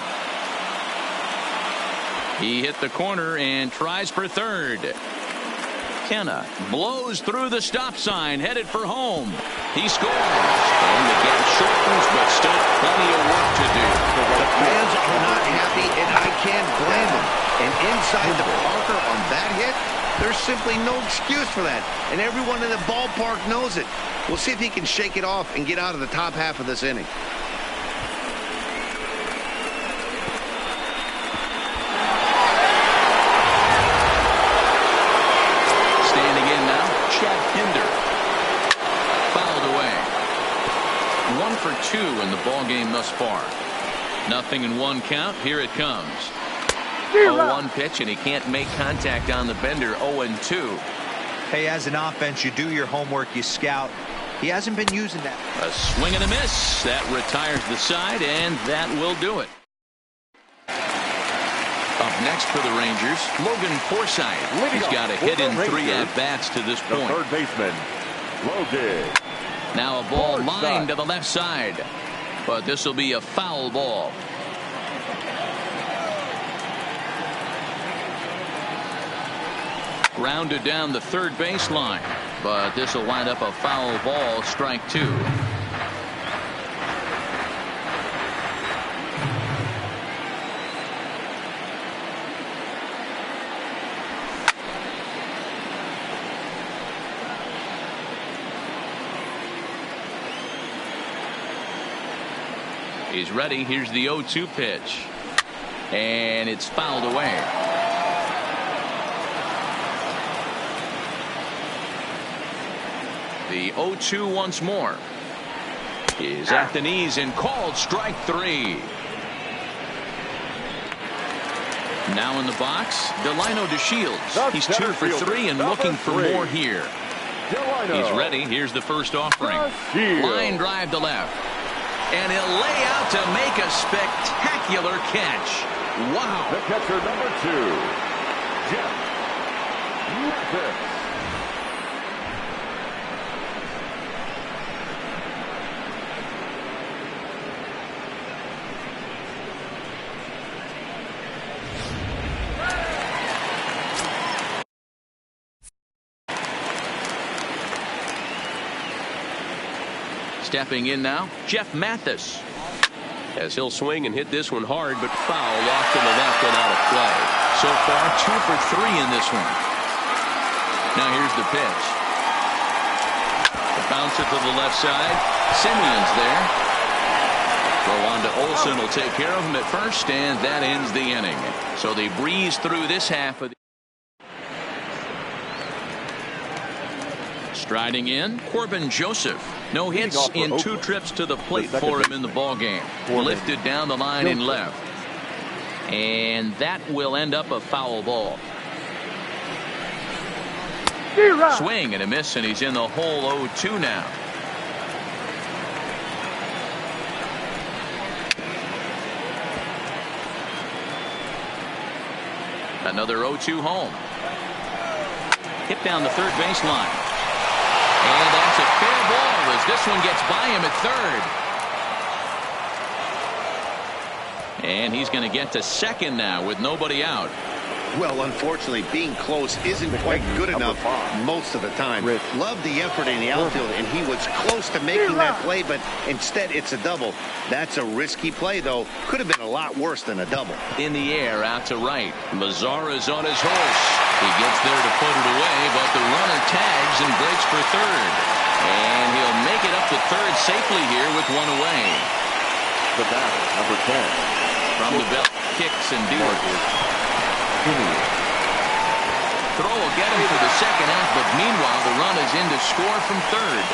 He hit the corner and tries for third. Kenna blows through the stop sign, headed for home. He scores. And the gap shortens, but still plenty of work to do. The fans are not happy, and I can't blame them. And inside the Parker on that hit, there's simply no excuse for that. And everyone in the ballpark knows it. We'll see if he can shake it off and get out of the top half of this inning. Standing in now, Chad Pinder. Fouled away. 1 for 2 in the ball game thus far. Nothing in 1 count. Here it comes. 0-1 pitch, and he can't make contact on the bender. 0-2. Hey, as an offense, you do your homework, you scout. He hasn't been using that. A swing and a miss. That retires the side, and that will do it. Up next for the Rangers, Logan Forsythe. He's got a hit in 3 at-bats to this point. The third baseman, Logan. Now a ball lined to the left side, but this will be a foul ball. Grounded down the third baseline, but this will wind up a foul ball, strike 2. He's ready. Here's the 0-2 pitch, and it's fouled away. The 0-2 once more is at the knees and called strike 3. Now in the box, Delino DeShields. He's 2 for 3 and looking for more here. He's ready. Here's the first offering. Line drive to left. And he'll lay out to make a spectacular catch. Wow. The catcher, number 2, Jeff Mathis. Stepping in now, Jeff Mathis. As he'll swing and hit this one hard, but foul off to the left and out of play. So far, 2 for 3 in this one. Now here's the pitch. The bouncer to the left side. Simeon's there. Throw on to Olson will take care of him at first, and that ends the inning. So they breeze through this half of the... Striding in, Corbin Joseph. No hits in 2 trips to the plate for him in the ball game. Lifted down the line in left. And that will end up a foul ball. Swing and a miss, and he's in the hole 0-2 now. Another 0-2 home. Hit down the third baseline. And that's a fair ball as this one gets by him at third. And he's going to get to second now with nobody out. Well, unfortunately, being close isn't quite good enough most of the time. Love the effort in the outfield, and he was close to making that play, but instead it's a double. That's a risky play, though. Could have been a lot worse than a double. In the air, out to right. Mazara's on his horse. He gets there to put it away, but the runner tags and breaks for third. And he'll make it up to third safely here with one away. The batter, number 10. From the belt, kicks and deals. Throw will get him for the second half, but meanwhile the run is in to score from third.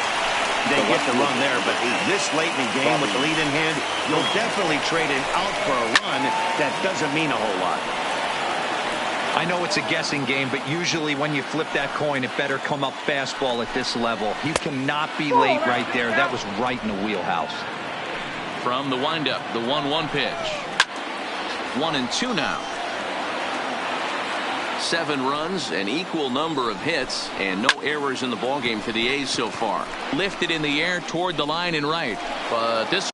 They get the run there, but this late in the game with the lead in hand, you'll definitely trade it out for a run. That doesn't mean a whole lot. I know it's a guessing game, but usually when you flip that coin, it better come up fastball at this level. You cannot be late right there. That was right in the wheelhouse. From the windup, the 1-1 pitch. 1-2 now. 7 runs, an equal number of hits, and no errors in the ballgame for the A's so far. Lifted in the air toward the line and right, but this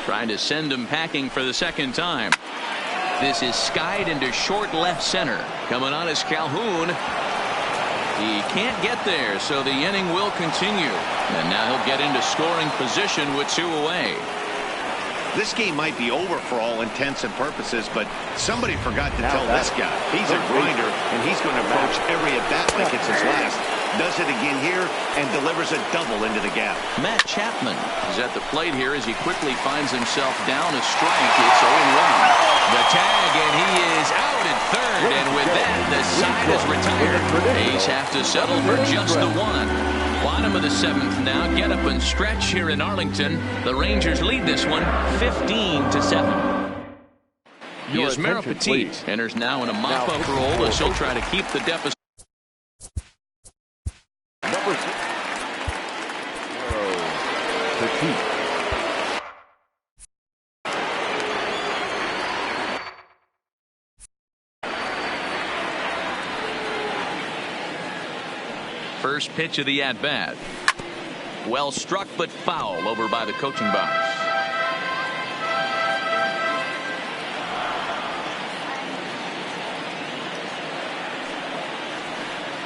trying to send him packing for the second time. This is skied into short left center. Coming on is Calhoun. He can't get there, so the inning will continue. And now he'll get into scoring position with 2 away. This game might be over for all intents and purposes, but somebody forgot to tell this guy. He's a grinder, and he's going to approach every at-bat like it's his last. Does it again here and delivers a double into the gap. Matt Chapman is at the plate here as he quickly finds himself down a strike. It's 0-1. The tag, and he is out at third, and with that, the side is retired. A's have to settle for just the one. Bottom of the 7th now. Get up and stretch here in Arlington. The Rangers lead this one 15-7. Yasmero Petit enters now in a mop-up role as he'll try to keep the deficit. Number 6. Petit. First pitch of the at-bat. Well struck, but foul over by the coaching box.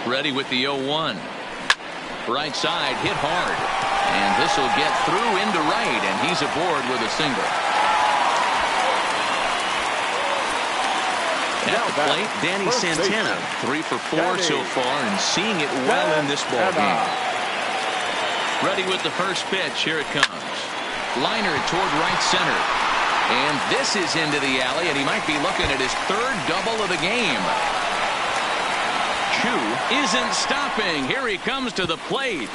Ready with the 0-1. Right side, hit hard. And this will get through into right, and he's aboard with a single. At the plate, Danny Santana, 3 for 4 so far, and seeing it well in this ball game. Ready with the first pitch. Here it comes. Liner toward right center. And this is into the alley, and he might be looking at his 3rd double of the game. Chu isn't stopping. Here he comes to the plate.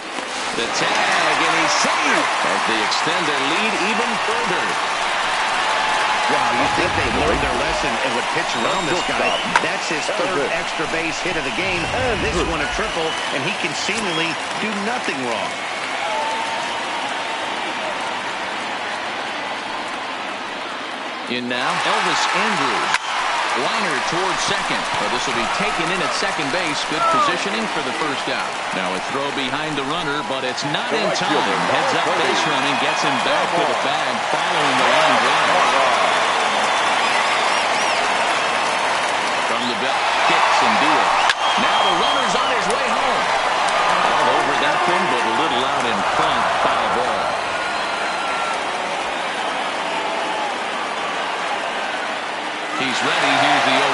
The tag, and he's safe as they extend their lead even further. Wow, you think they learned their lesson and would pitch around this guy. That's his 3rd extra base hit of the game. This one a triple, and he can seemingly do nothing wrong. In now, Elvis Andrews. Liner towards second. This will be taken in at second base. Good positioning for the first out. Now a throw behind the runner, but it's not in time. Heads up base running, gets him back to the bag following the line drive. From the belt, kicks and deals. Now the runner's on his way home. All over that one, but a little out in front. Foul ball. He's ready. Here's the 0-1.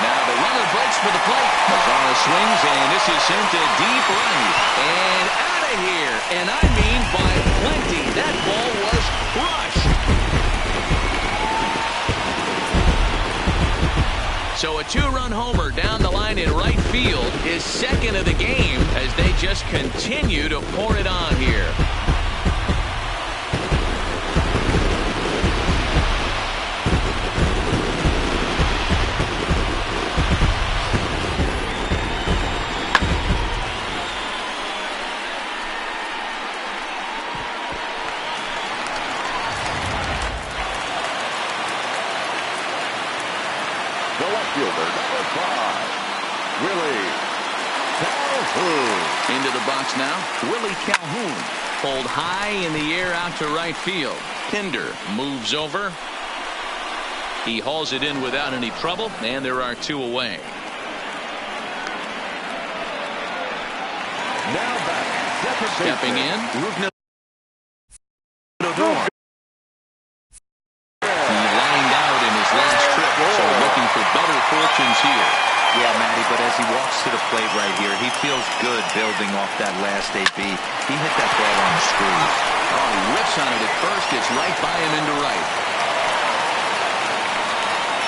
Now the runner breaks for the plate. Mazara swings, and this is sent to deep right. And out of here. And I mean by plenty. That ball was crushed. So a 2-run homer down the line in right field, his 2nd of the game as they just continue to pour it on here. Into the box now, Willie Calhoun. Pulled high in the air out to right field. Pinder moves over. He hauls it in without any trouble, and there are 2 away. Now back. Stepping in. He lined out in his last trip, so looking for better fortunes here. Yeah, Matty, but as he walks to the plate right here, he feels good building off that last AB. He hit that ball on the screw. Oh, he whiffs on it at first, gets right by him into right.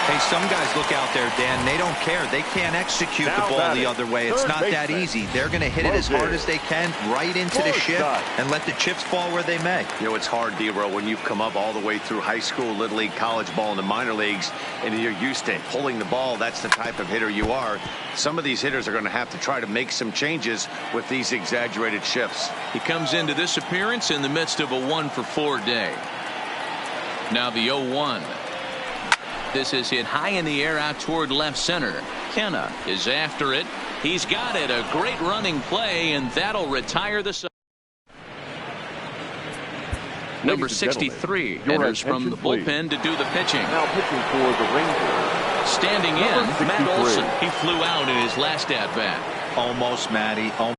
Hey, some guys look out there, Dan, they don't care. They can't execute the ball the other way. It's not that easy. They're going to hit it as hard as they can right into the ship and let the chips fall where they may. You know, it's hard, D-Row, when you've come up all the way through high school, little league, college ball, and the minor leagues, and you're used to pulling the ball. That's the type of hitter you are. Some of these hitters are going to have to try to make some changes with these exaggerated shifts. He comes into this appearance in the midst of a 1-for-4 day. Now the 0-1. This is hit high in the air out toward left center. Kenna is after it. He's got it. A great running play, and that'll retire the side. Number 63 enters from the bullpen to do the pitching. Now pitching for the Rangers. Standing in, Matt Olson. He flew out in his last at-bat. Almost, Matty. Almost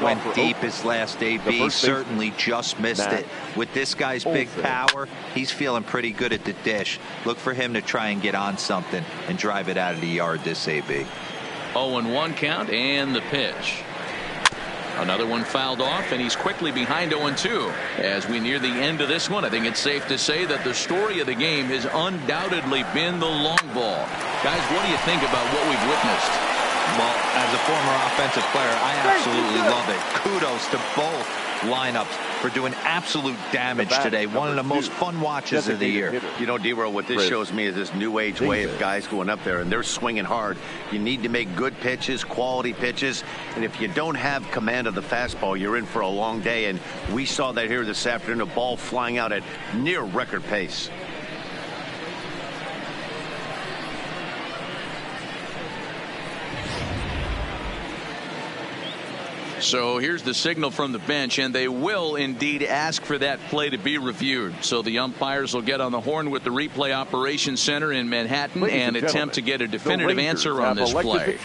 went deep his last AB. Certainly just missed it. With this guy's big power, he's feeling pretty good at the dish. Look for him to try and get on something and drive it out of the yard this AB. 0-1 count and the pitch. Another one fouled off, and he's quickly behind 0-2. As we near the end of this one, I think it's safe to say that the story of the game has undoubtedly been the long ball. Guys, what do you think about what we've witnessed? Well, as a former offensive player, I absolutely love it. Kudos to both lineups for doing absolute damage today. One of the most fun watches of the year. You know, D-Row, what this shows me is this new age way of guys going up there, and they're swinging hard. You need to make good pitches, quality pitches, and if you don't have command of the fastball, you're in for a long day, and we saw that here this afternoon, a ball flying out at near record pace. So here's the signal from the bench, and they will indeed ask for that play to be reviewed. So the umpires will get on the horn with the replay operations center in Manhattan and attempt to get a definitive answer on this play.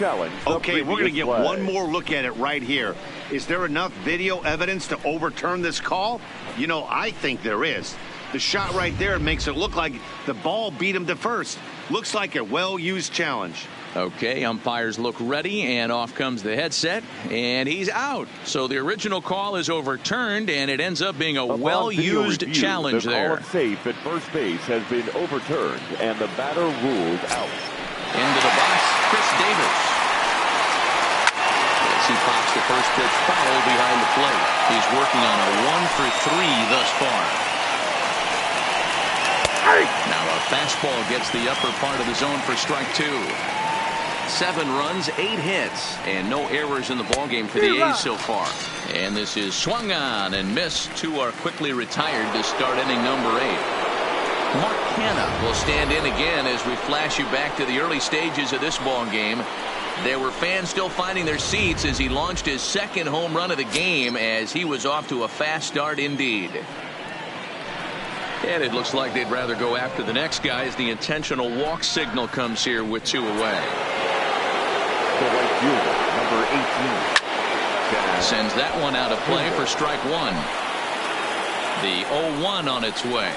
Okay, we're going to get one more look at it right here. Is there enough video evidence to overturn this call? You know, I think there is. The shot right there makes it look like the ball beat him to first. Looks like a well-used challenge. Okay, umpires look ready, and off comes the headset, and he's out. So the original call is overturned, and it ends up being a well-used challenge there. The safe at first base has been overturned, and the batter ruled out. Into the box, Chris Davis. As he pops the first pitch foul behind the plate. He's working on a 1-for-3 thus far. Now a fastball gets the upper part of the zone for strike 2. 7 runs, 8 hits, and no errors in the ballgame for the A's so far. And this is swung on and missed. 2 are quickly retired to start inning number 8. Mark Canha will stand in again as we flash you back to the early stages of this ballgame. There were fans still finding their seats as he launched his second home run of the game, as he was off to a fast start indeed. And it looks like they'd rather go after the next guy as the intentional walk signal comes here with 2 away. The right fielder, number 18. Sends that one out of play for strike 1. The 0-1 on its way.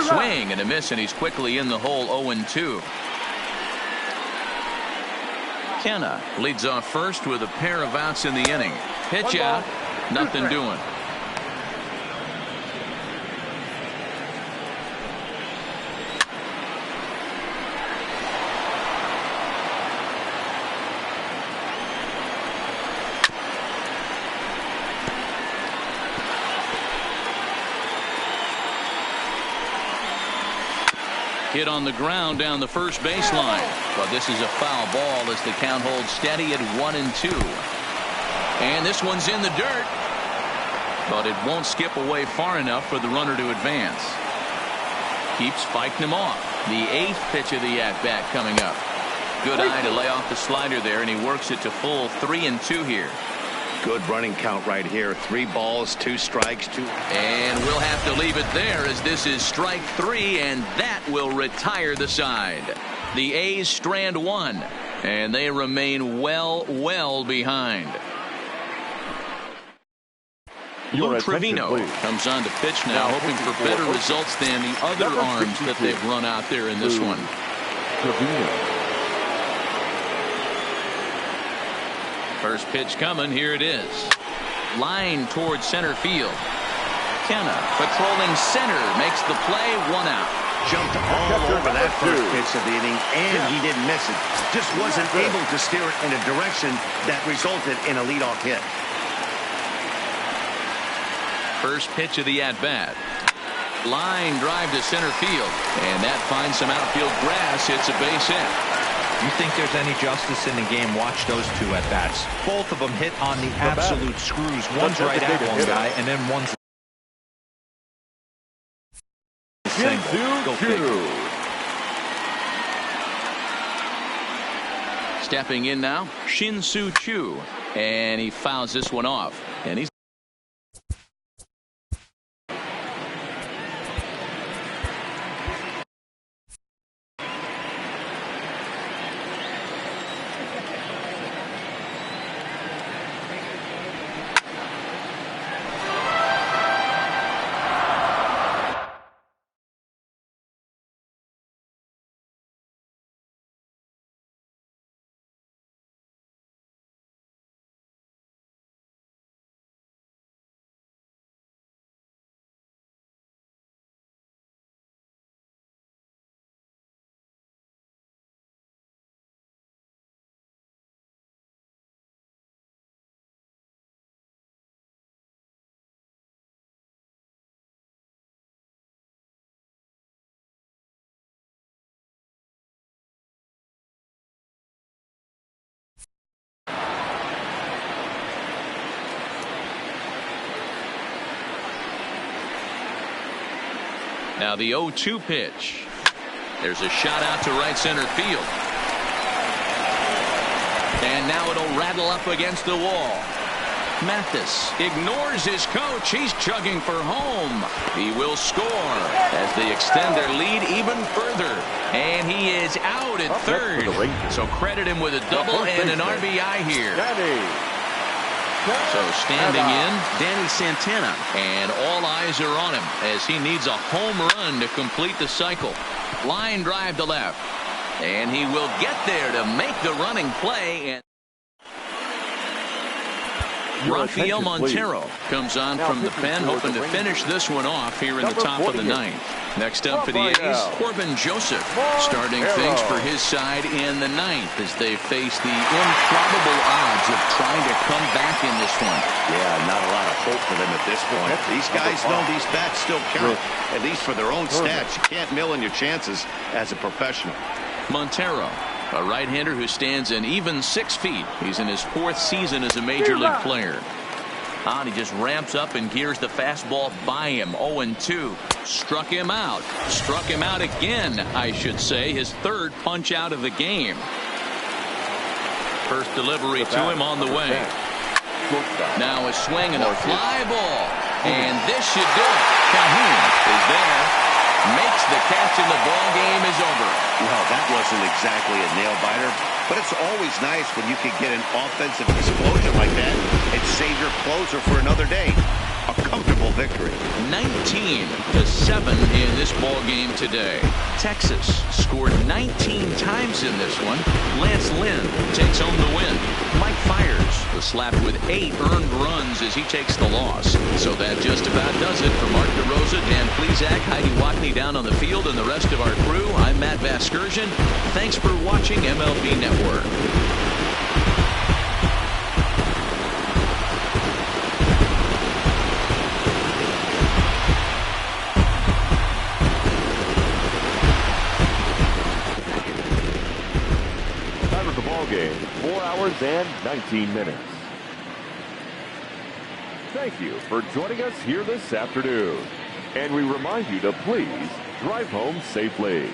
Swing and a miss, and he's quickly in the hole. 0-2. Kenna leads off first with a pair of outs in the inning. Pitch out, nothing doing. Hit on the ground down the first baseline, but this is a foul ball as the count holds steady at 1-2. And this one's in the dirt, but it won't skip away far enough for the runner to advance. Keeps fighting him off. The 8th pitch of the at-bat coming up. Good eye to lay off the slider there, and he works it to full 3-2 here. Good running count right here. 3 balls, 2 strikes, 2. And we'll have to leave it there, as this is strike 3, and that will retire the side. The A's strand 1, and they remain well behind. Lou Trevino comes on to pitch now, hoping for better results than the other arms that they've run out there in this one. First pitch coming. Here it is. Line towards center field. Kenna patrolling center, makes the play. 1 out. Jumped all over that first pitch of the inning, and he didn't miss it. Just wasn't able to steer it in a direction that resulted in a leadoff hit. First pitch of the at-bat. Line drive to center field, and that finds some outfield grass. Hits a base hit. You think there's any justice in the game? Watch those 2 at-bats. Both of them hit on the absolute screws. One's right at one guy, and then one's single. Go figure. Stepping in now, Shin-Soo Choo, and he fouls this one off. And he's now the 0-2 pitch. There's a shot out to right center field. And now it'll rattle up against the wall. Mathis ignores his coach. He's chugging for home. He will score as they extend their lead even further. And he is out at third. So credit him with a double and an RBI here. So standing in, Danny Santana, and all eyes are on him as he needs a home run to complete the cycle. Line drive to left, and he will get there to make the running play. And Rafael Montero comes on from the pen, hoping to finish this one off here in the top of the 9th. Next up for the A's, Corbin Joseph starting things for his side in the 9th as they face the improbable odds of trying to come back in this one. Yeah, not a lot of hope for them at this point. These guys know these bats still count, at least for their own stats. You can't mill in your chances as a professional. Montero, a right-hander who stands an even 6 feet. He's in his 4th season as a major league player. He just ramps up and gears the fastball by him. 0-2. Struck him out. Struck him out again, I should say. His 3rd punch out of the game. First delivery to him on the way. Now a swing and a fly ball. And this should do it. Calhoun is there. Makes the catch, and the ball game is over. Well, that wasn't exactly a nail-biter, but it's always nice when you can get an offensive explosion like that and save your closer for another day. A comfortable victory. 19-7 in this ball game today. Texas scored 19 times in this one. Lance Lynn takes home the win. Mike Fiers was slapped with 8 earned runs as he takes the loss. So that just about does it for Mark DeRosa, Dan Plesac, Heidi Watney down on the field, and the rest of our crew. I'm Matt Vasgersian. Thanks for watching MLB Network. Game, 4 hours and 19 minutes. Thank you for joining us here this afternoon. And we remind you to please drive home safely.